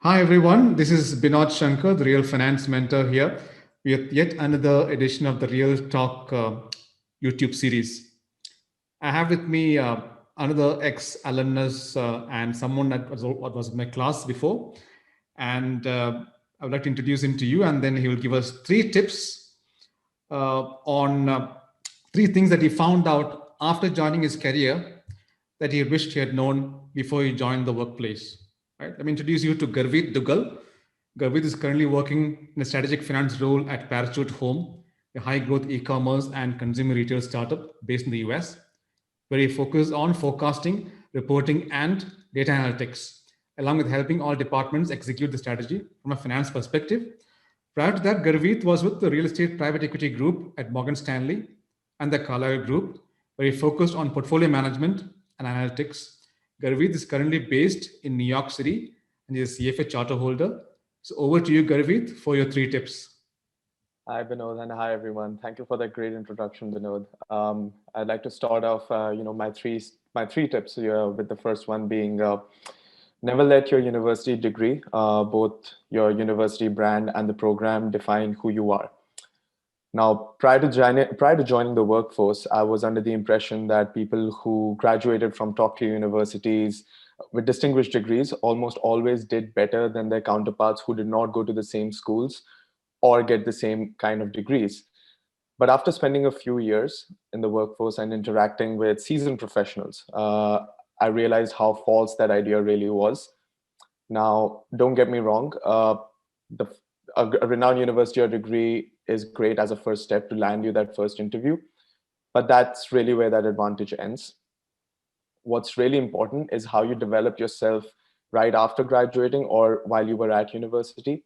Hi everyone, this is Binod Shankar, the Real Finance Mentor here with yet another edition of the Real Talk YouTube series. I have with me another ex-alumnus and someone that was in my class before. And I would like to introduce him to you, and then he will give us three tips on three things that he found out after joining his career that he wished he had known before he joined the workplace. Right? Let me introduce you to Garvit Duggal. Garvit is currently working in a strategic finance role at Parachute Home, a high growth e commerce and consumer retail startup based in the US, where he focuses on forecasting, reporting, and data analytics, along with helping all departments execute the strategy from a finance perspective. Prior to that, Garvit was with the real estate private equity group at Morgan Stanley and the Carlyle Group, where he focused on portfolio management and analytics. Garvit is currently based in New York City and is a CFA charter holder. So over to you, Garvit, for your three tips. Hi, Binod, and hi, everyone. Thank you for that great introduction, Binod. I'd like to start off, my three tips here, with the first one being never let your university degree, both your university brand and the program, define who you are. Now, prior to joining the workforce, I was under the impression that people who graduated from top-tier universities with distinguished degrees almost always did better than their counterparts who did not go to the same schools or get the same kind of degrees. But after spending a few years in the workforce and interacting with seasoned professionals, I realized how false that idea really was. Now, don't get me wrong, the, a renowned university or degree is great as a first step to land you that first interview, but that's really where that advantage ends. What's really important is how you develop yourself right after graduating or while you were at university.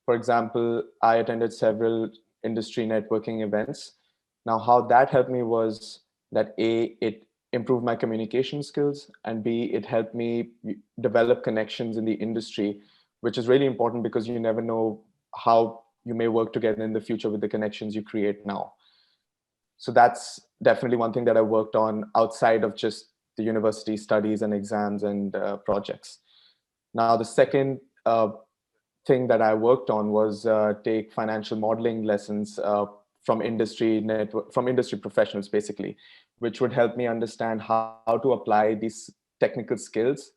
For example, I attended several industry networking events. Now, how that helped me was that A, it improved my communication skills, and B, it helped me develop connections in the industry, which is really important because you never know how you may work together in the future with the connections you create now. So that's definitely one thing that I worked on outside of just the university studies and exams and projects. Now, the second thing that I worked on was take financial modeling lessons from industry professionals, basically, which would help me understand how to apply these technical skills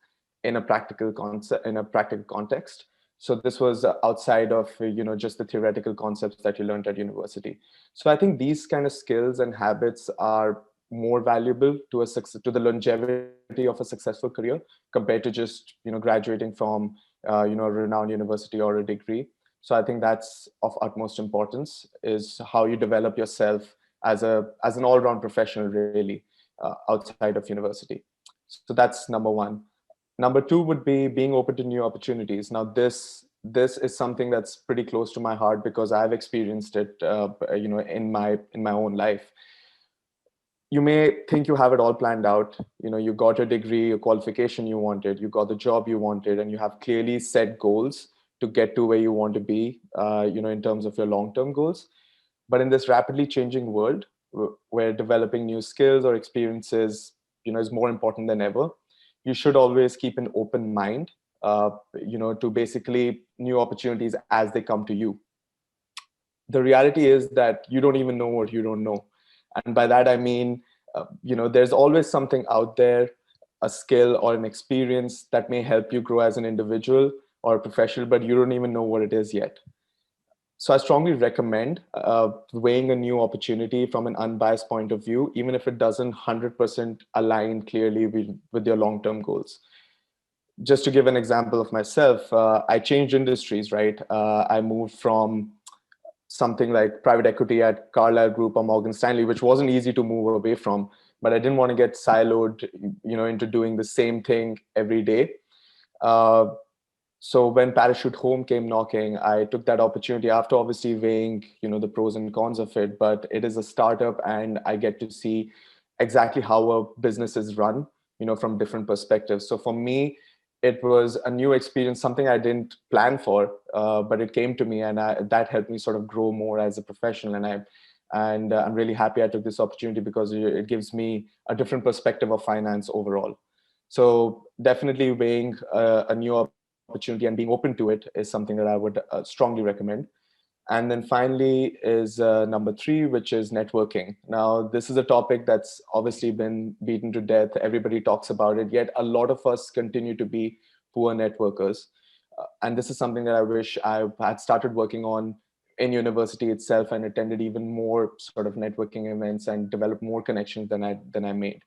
in a practical context. So this was outside of just the theoretical concepts that you learned at university. So I think these kind of skills and habits are more valuable to the longevity of a successful career compared to just graduating from a renowned university or a degree. So I think that's of utmost importance, is how you develop yourself as an all-round professional, really, outside of university. So that's number one. Number two would be being open to new opportunities. Now, this is something that's pretty close to my heart because I've experienced it, in my own life. You may think you have it all planned out. You got a degree, a qualification you wanted, you got the job you wanted, and you have clearly set goals to get to where you want to be, in terms of your long-term goals. But in this rapidly changing world, where developing new skills or experiences, is more important than ever, you should always keep an open mind, to basically new opportunities as they come to you. The reality is that you don't even know what you don't know. And by that, I mean, there's always something out there, a skill or an experience that may help you grow as an individual or a professional, but you don't even know what it is yet. So I strongly recommend weighing a new opportunity from an unbiased point of view, even if it doesn't 100% align clearly with your long-term goals. Just to give an example of myself, I changed industries, right? I moved from something like private equity at Carlyle Group or Morgan Stanley, which wasn't easy to move away from, but I didn't want to get siloed, into doing the same thing every day. Uh, so when Parachute Home came knocking, I took that opportunity after obviously weighing, the pros and cons of it. But it is a startup, and I get to see exactly how a business is run, from different perspectives. So for me, it was a new experience, something I didn't plan for, but it came to me, and that helped me sort of grow more as a professional. And I'm really happy I took this opportunity because it gives me a different perspective of finance overall. So definitely weighing a new opportunity and being open to it is something that I would strongly recommend. And then finally is number three, which is networking. Now, this is a topic that's obviously been beaten to death. Everybody talks about it, yet a lot of us continue to be poor networkers. And this is something that I wish I had started working on in university itself and attended even more sort of networking events and developed more connections than I made.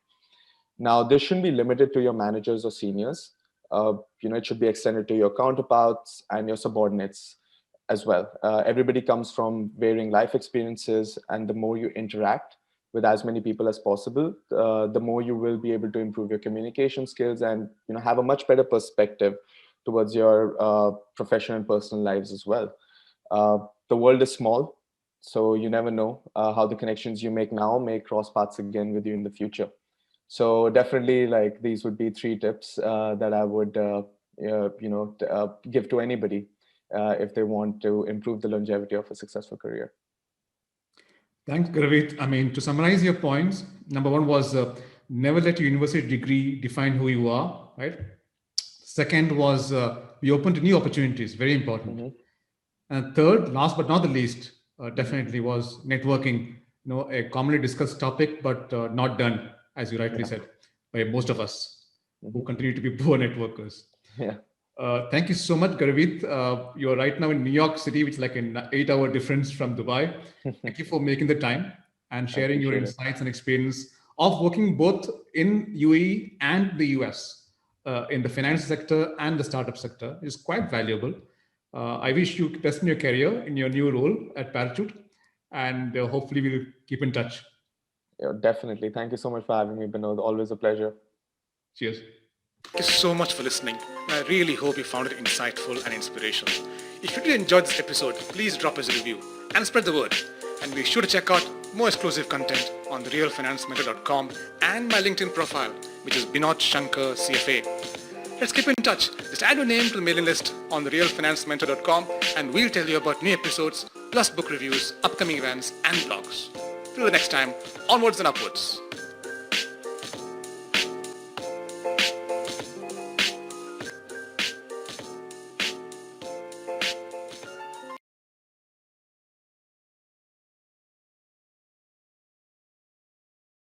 Now, this shouldn't be limited to your managers or seniors. It should be extended to your counterparts and your subordinates as well. Everybody comes from varying life experiences, and the more you interact with as many people as possible, the more you will be able to improve your communication skills and have a much better perspective towards your professional and personal lives as well. The world is small, so you never know how the connections you make now may cross paths again with you in the future. So definitely, like, these would be three tips that I would give to anybody if they want to improve the longevity of a successful career. Thanks, Garvit. I mean, to summarize your points, number one was never let your university degree define who you are, right? Second was be open to new opportunities, very important. Mm-hmm. And third, last but not the least, definitely was networking. A commonly discussed topic, but not done, as you rightly said, by most of us who continue to be poor networkers. Yeah. Thank you so much, Garvit. You're right now in New York City, which is like an 8-hour difference from Dubai. Thank you for making the time and sharing your insights and experience of working both in UAE and the US in the finance sector and the startup sector. Is quite valuable. I wish you best in your career in your new role at Parachute, and hopefully we'll keep in touch. Yeah, definitely. Thank you so much for having me, Binod. Always a pleasure. Cheers. Thank you so much for listening. I really hope you found it insightful and inspirational. If you did enjoy this episode, please drop us a review and spread the word. And be sure to check out more exclusive content on therealfinancementor.com and my LinkedIn profile, which is Binod Shankar CFA. Let's keep in touch. Just add your name to the mailing list on therealfinancementor.com and we'll tell you about new episodes, plus book reviews, upcoming events, and blogs. Till the next time, onwards and upwards.